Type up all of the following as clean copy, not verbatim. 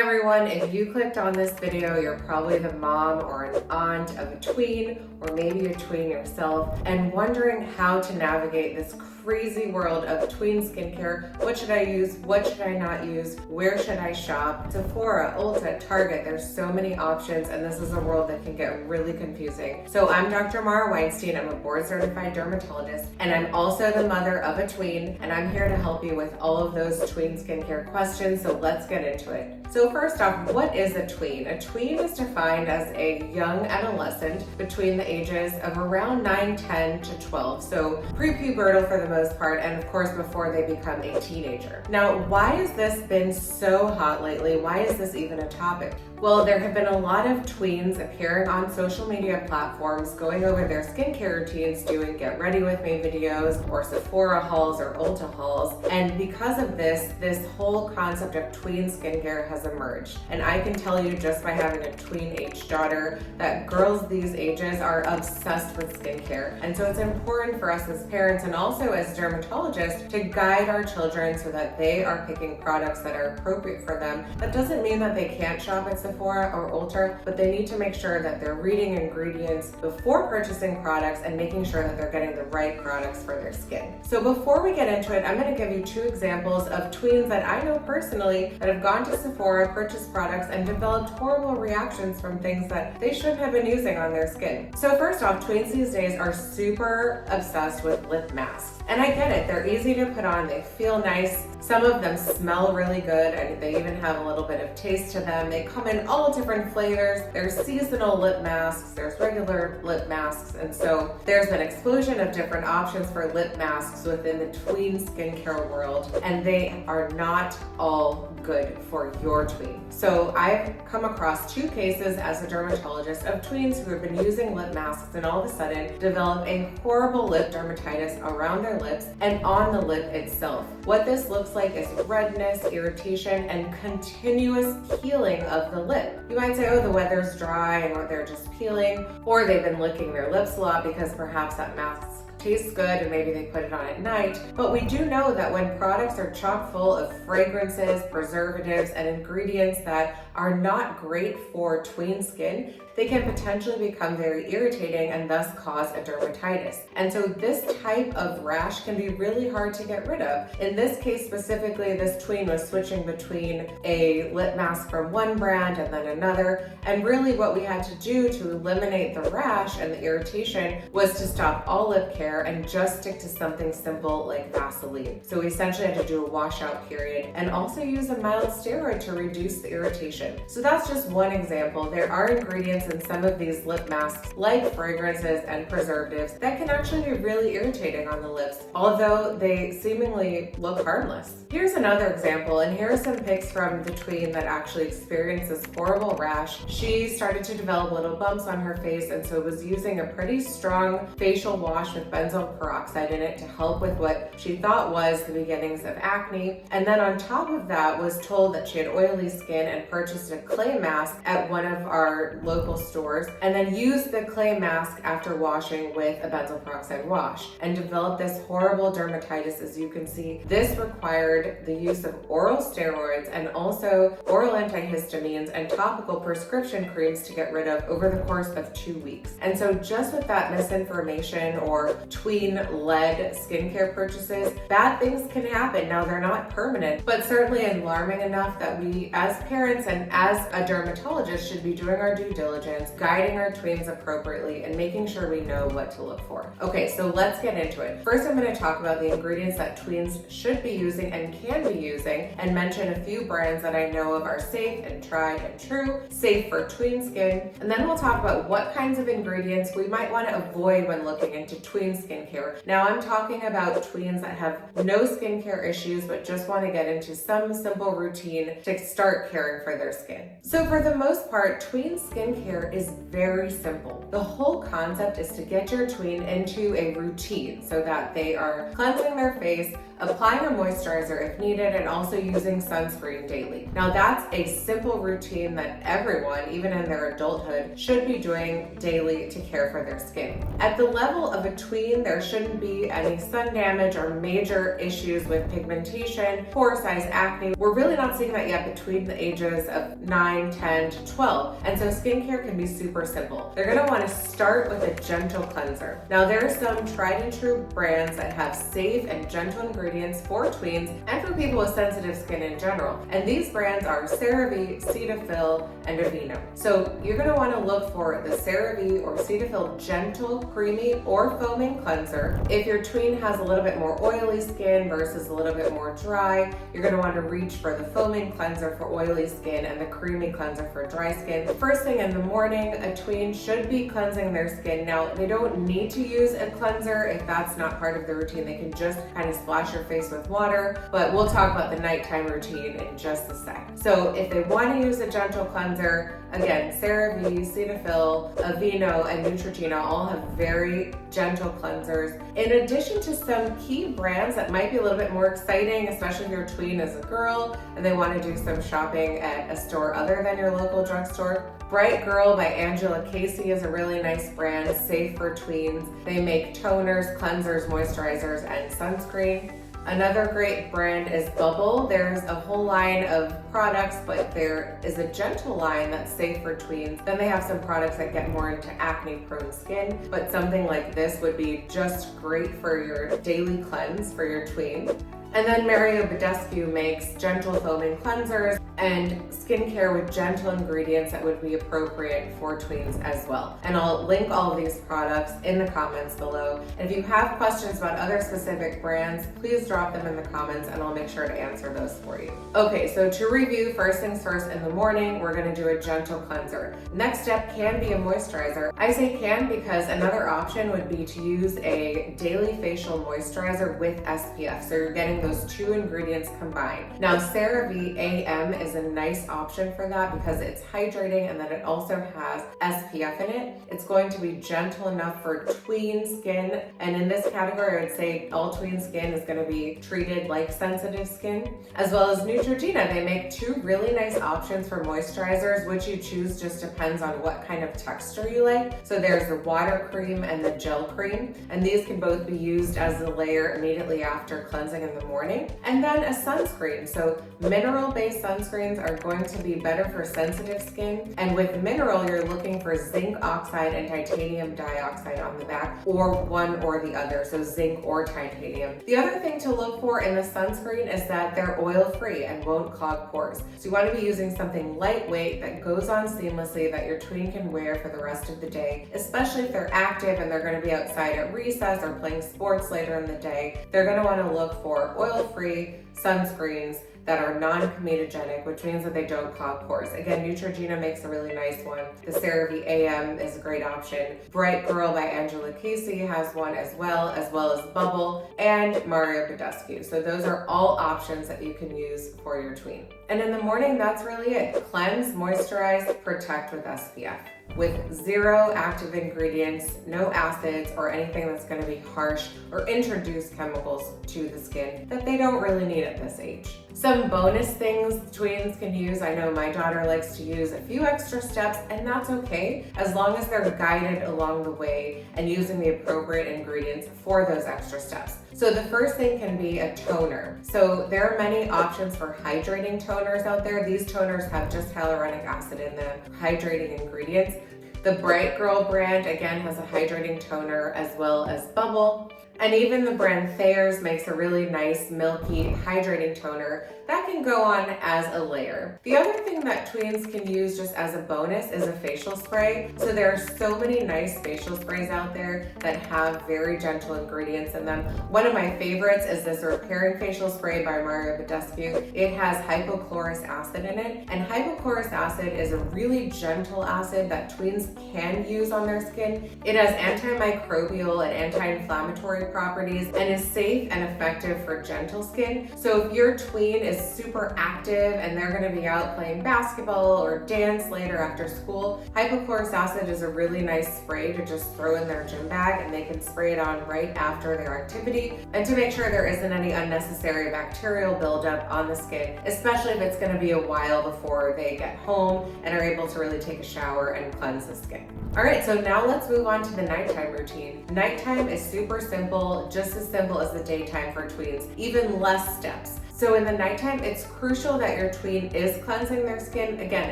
everyone, if you clicked on this video, you're probably the mom or an aunt of a tween, or maybe a tween yourself, and wondering how to navigate this crazy world of tween skincare. What should I use? What should I not use? Where should I shop? Sephora, Ulta, Target, there's so many options, and this is a world that can get really confusing. So I'm Dr. Weinstein. I'm a board certified dermatologist, and I'm also the mother of a tween, and I'm here to help you with all of those tween skincare questions. So let's get into it. So first off, what is a tween? A tween is defined as a young adolescent between the ages of around 9, 10 to 12. So prepubertal for the most part, and of course before they become a teenager. Now, why has this been so hot lately? Why is this even a topic? Well, there have been a lot of tweens appearing on social media platforms, going over their skincare routines, doing get ready with me videos or Sephora hauls or Ulta hauls. And because of this whole concept of tween skincare has emerged. And I can tell you just by having a tween age daughter that girls these ages are obsessed with skincare. And so it's important for us as parents and also as dermatologists to guide our children so that they are picking products that are appropriate for them. That doesn't mean that they can't shop at Sephora or Ulta, but they need to make sure that they're reading ingredients before purchasing products and making sure that they're getting the right products for their skin. So before we get into it, I'm going to give you 2 examples of tweens that I know personally that have gone to Sephora, purchased products, and developed horrible reactions from things that they shouldn't have been using on their skin. So first off, tweens these days are super obsessed with lip masks. And I get it, they're easy to put on, they feel nice. Some of them smell really good, and they even have a little bit of taste to them. They come in all different flavors. There's seasonal lip masks, there's regular lip masks, and so there's an explosion of different options for lip masks within the tween skincare world, and they are not all good for your tween. So I've come across 2 cases as a dermatologist of tweens who have been using lip masks and all of a sudden develop a horrible lip dermatitis around their lips and on the lip itself. What this looks like is redness, irritation, and continuous peeling of the lip. You might say, oh, the weather's dry and they're just peeling, or they've been licking their lips a lot because perhaps that mask tastes good and maybe they put it on at night. But we do know that when products are chock full of fragrances, preservatives, and ingredients that are not great for tween skin, they can potentially become very irritating and thus cause a dermatitis. And so this type of rash can be really hard to get rid of. In this case specifically, this tween was switching between a lip mask from one brand and then another. And really what we had to do to eliminate the rash and the irritation was to stop all lip care and just stick to something simple like Vaseline. So we essentially had to do a washout period and also use a mild steroid to reduce the irritation. So that's just one example. There are ingredients in some of these lip masks, like fragrances and preservatives, that can actually be really irritating on the lips, although they seemingly look harmless. Here's another example, and here are some pics from the tween that actually experienced this horrible rash. She started to develop little bumps on her face, and so was using a pretty strong facial wash with benzoyl peroxide in it to help with what she thought was the beginnings of acne. And then on top of that, was told that she had oily skin and purchased a clay mask at one of our local stores, and then used the clay mask after washing with a benzoyl peroxide wash and developed this horrible dermatitis. As you can see, this required the use of oral steroids and also oral antihistamines and topical prescription creams to get rid of over the course of 2 weeks. And so just with that misinformation or tween-led skincare purchases, bad things can happen. Now, they're not permanent, but certainly alarming enough that we as parents and as a dermatologist should be doing our due diligence, guiding our tweens appropriately, and making sure we know what to look for. Okay, so let's get into it. First, I'm going to talk about the ingredients that tweens should be using and can be using, and mention a few brands that I know of are safe and tried and true, safe for tween skin. And then we'll talk about what kinds of ingredients we might want to avoid when looking into tween skincare. Now, I'm talking about tweens that have no skincare issues, but just want to get into some simple routine to start caring for their skin. So for the most part, tween skincare is very simple. The whole concept is to get your tween into a routine so that they are cleansing their face, applying a moisturizer if needed, and also using sunscreen daily. Now that's a simple routine that everyone, even in their adulthood, should be doing daily to care for their skin. At the level of a tween, there shouldn't be any sun damage or major issues with pigmentation, pore size, acne. We're really not seeing that yet between the ages of 9, 10 to 12. And so skincare can be super simple. They're gonna wanna start with a gentle cleanser. Now there are some tried and true brands that have safe and gentle ingredients for tweens and for people with sensitive skin in general. And these brands are CeraVe, Cetaphil, and Aveeno. So you're gonna wanna look for the CeraVe or Cetaphil Gentle, Creamy, or Foaming Cleanser. If your tween has a little bit more oily skin versus a little bit more dry, you're gonna wanna reach for the Foaming Cleanser for oily skin and the Creamy Cleanser for dry skin. First thing in the morning, a tween should be cleansing their skin. Now, they don't need to use a cleanser if that's not part of the routine. They can just kind of splash your face with water, but we'll talk about the nighttime routine in just a sec. So if they want to use a gentle cleanser, again, CeraVe, Cetaphil, Aveeno, and Neutrogena all have very gentle cleansers. In addition to some key brands that might be a little bit more exciting, especially if your tween is a girl and they want to do some shopping at a store other than your local drugstore. Bright Girl by Angela Casey is a really nice brand, safe for tweens. They make toners, cleansers, moisturizers, and sunscreen. Another great brand is Bubble. There's a whole line of products, but there is a gentle line that's safe for tweens. Then they have some products that get more into acne-prone skin, but something like this would be just great for your daily cleanse for your tween. And then Mario Badescu makes gentle foaming cleansers and skincare with gentle ingredients that would be appropriate for tweens as well. And I'll link all of these products in the comments below. And if you have questions about other specific brands, please drop them in the comments and I'll make sure to answer those for you. Okay, so to review, first things first, in the morning, we're gonna do a gentle cleanser. Next step can be a moisturizer. I say can because another option would be to use a daily facial moisturizer with SPF. So you're getting those two ingredients combined. Now, CeraVe AM is a nice option for that because it's hydrating and then it also has SPF in it. It's going to be gentle enough for tween skin, and in this category, I would say all tween skin is going to be treated like sensitive skin, as well as Neutrogena. They make two really nice options for moisturizers. Which you choose just depends on what kind of texture you like. So there's the water cream and the gel cream, and these can both be used as a layer immediately after cleansing in the morning. And then a sunscreen. So mineral-based sunscreens are going to be better for sensitive skin. And with mineral, you're looking for zinc oxide and titanium dioxide on the back, or one or the other, so zinc or titanium. The other thing to look for in the sunscreen is that they're oil-free and won't clog pores. So you want to be using something lightweight that goes on seamlessly that your tween can wear for the rest of the day, especially if they're active and they're going to be outside at recess or playing sports later in the day. They're going to want to look for oil-free sunscreens that are non-comedogenic, which means that they don't clog pores. Again, Neutrogena makes a really nice one. The CeraVe AM is a great option. Bright Girl by Angela Casey has one as well as Bubble and Mario Badescu. So those are all options that you can use for your tween. And in the morning, that's really it. Cleanse, moisturize, protect with SPF. With zero active ingredients, no acids, or anything that's going to be harsh or introduce chemicals to the skin that they don't really need at this age. Some bonus things tweens can use. I know my daughter likes to use a few extra steps, and that's okay as long as they're guided along the way and using the appropriate ingredients for those extra steps. So the first thing can be a toner. So there are many options for hydrating toners out there. These toners have just hyaluronic acid in them, hydrating ingredients. The Bright Girl brand, again, has a hydrating toner as well as Bubble. And even the brand Thayer's makes a really nice, milky, hydrating toner that can go on as a layer. The other thing that tweens can use just as a bonus is a facial spray. So there are so many nice facial sprays out there that have very gentle ingredients in them. One of my favorites is this repairing facial spray by Mario Badescu. It has hypochlorous acid in it, and hypochlorous acid is a really gentle acid that tweens can use on their skin. It has antimicrobial and anti-inflammatory properties and is safe and effective for gentle skin. So if your tween is super active and they're going to be out playing basketball or dance later after school, hypochlorous acid is a really nice spray to just throw in their gym bag, and they can spray it on right after their activity, and to make sure there isn't any unnecessary bacterial buildup on the skin, especially if it's going to be a while before they get home and are able to really take a shower and cleanse the skin. All right, so now let's move on to the nighttime routine. Nighttime is super simple, just as simple as the daytime for tweens, even less steps. So in the nighttime, it's crucial that your tween is cleansing their skin, again,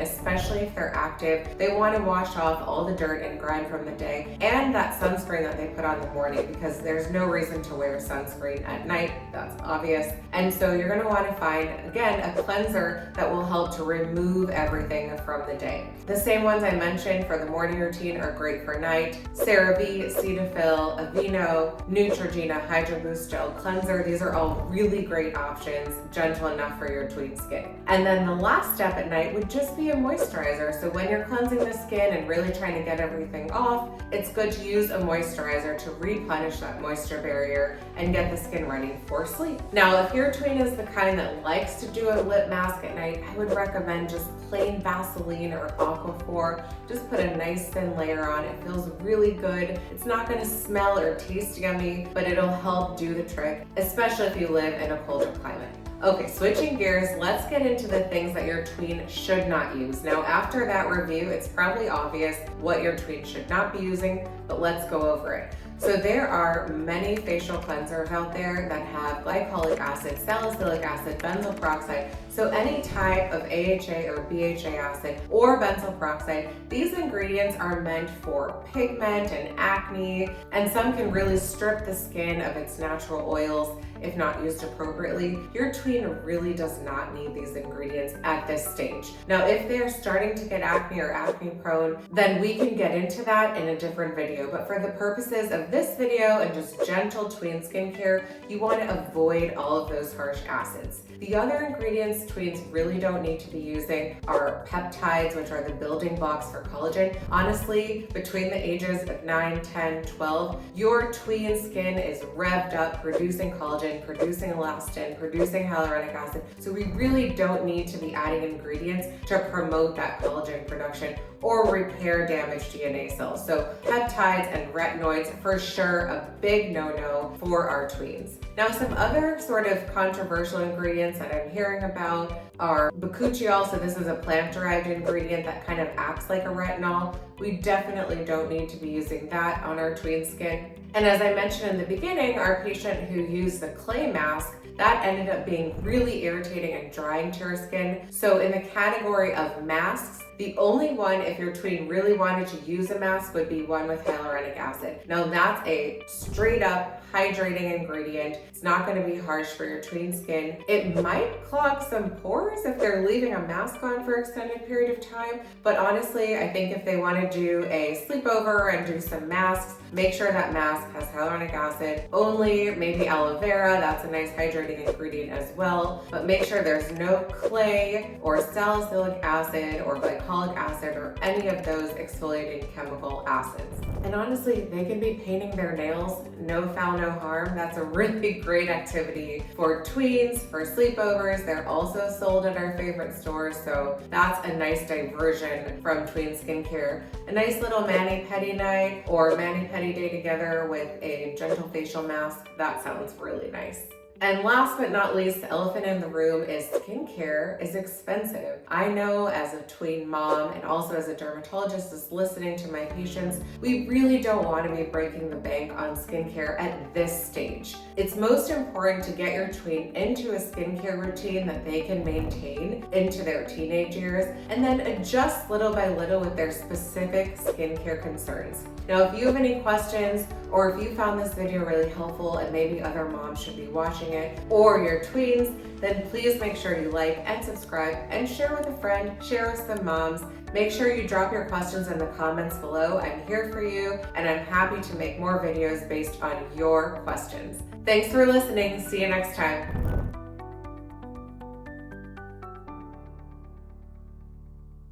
especially if they're active. They want to wash off all the dirt and grime from the day and that sunscreen that they put on in the morning, because there's no reason to wear sunscreen at night. That's obvious. And so you're going to want to find, again, a cleanser that will help to remove everything from the day. The same ones I mentioned for the morning routine are great for night. CeraVe, Cetaphil, Aveeno, Neutrogena, Hydro Boost Gel Cleanser. These are all really great options, gentle enough for your tween skin. And then the last step at night would just be a moisturizer. So when you're cleansing the skin and really trying to get everything off, it's good to use a moisturizer to replenish that moisture barrier and get the skin ready for sleep. Now, if your tween is the kind that likes to do a lip mask at night, I would recommend just plain Vaseline or Aquaphor. Just put a nice thin layer on. It feels really good. It's not going to smell or taste yummy, but it'll help do the trick, especially if you live in a colder climate. Okay, switching gears, let's get into the things that your tween should not use. Now, after that review, it's probably obvious what your tween should not be using, but let's go over it. So there are many facial cleansers out there that have glycolic acid, salicylic acid, benzoyl peroxide. So any type of AHA or BHA acid or benzoyl peroxide, these ingredients are meant for pigment and acne, and some can really strip the skin of its natural oils if not used appropriately. Your tween really does not need these ingredients at this stage. Now, if they're starting to get acne or acne prone, then we can get into that in a different video. But for the purposes of this video and just gentle tween skincare, you want to avoid all of those harsh acids. The other ingredients tweens really don't need to be using are peptides, which are the building blocks for collagen. Honestly, between the ages of 9, 10, 12, your tween skin is revved up producing collagen, producing elastin, producing hyaluronic acid. So we really don't need to be adding ingredients to promote that collagen production or repair damaged DNA cells. So peptides and retinoids, for sure, a big no-no for our tweens. Now, some other sort of controversial ingredients that I'm hearing about are bakuchiol. So this is a plant-derived ingredient that kind of acts like a retinol. We definitely don't need to be using that on our tween skin. And as I mentioned in the beginning, our patient who used the clay mask, that ended up being really irritating and drying to her skin. So in the category of masks, the only one, if your tween really wanted to use a mask, would be one with hyaluronic acid. Now that's a straight up hydrating ingredient. It's not going to be harsh for your tween skin. It might clog some pores if they're leaving a mask on for an extended period of time. But honestly, I think if they want to do a sleepover and do some masks, make sure that mask has hyaluronic acid only, maybe aloe vera. That's a nice hydrating ingredient as well. But make sure there's no clay or salicylic acid or glycolic acid or any of those exfoliating chemical acids. And honestly, they can be painting their nails, no foul, no harm. That's a really great activity for tweens, for sleepovers. They're also sold at our favorite stores, so that's a nice diversion from tween skincare. A nice little mani-pedi night or mani-pedi day together with a gentle facial mask, that sounds really nice. And last but not least, the elephant in the room is skincare is expensive. I know as a tween mom and also as a dermatologist just listening to my patients, we really don't want to be breaking the bank on skincare at this stage. It's most important to get your tween into a skincare routine that they can maintain into their teenage years and then adjust little by little with their specific skincare concerns. Now, if you have any questions or if you found this video really helpful and maybe other moms should be watching it, or your tweens, then please make sure you like and subscribe and share with a friend, share with some moms. Make sure you drop your questions in the comments below. I'm here for you and I'm happy to make more videos based on your questions. Thanks for listening. See you next time.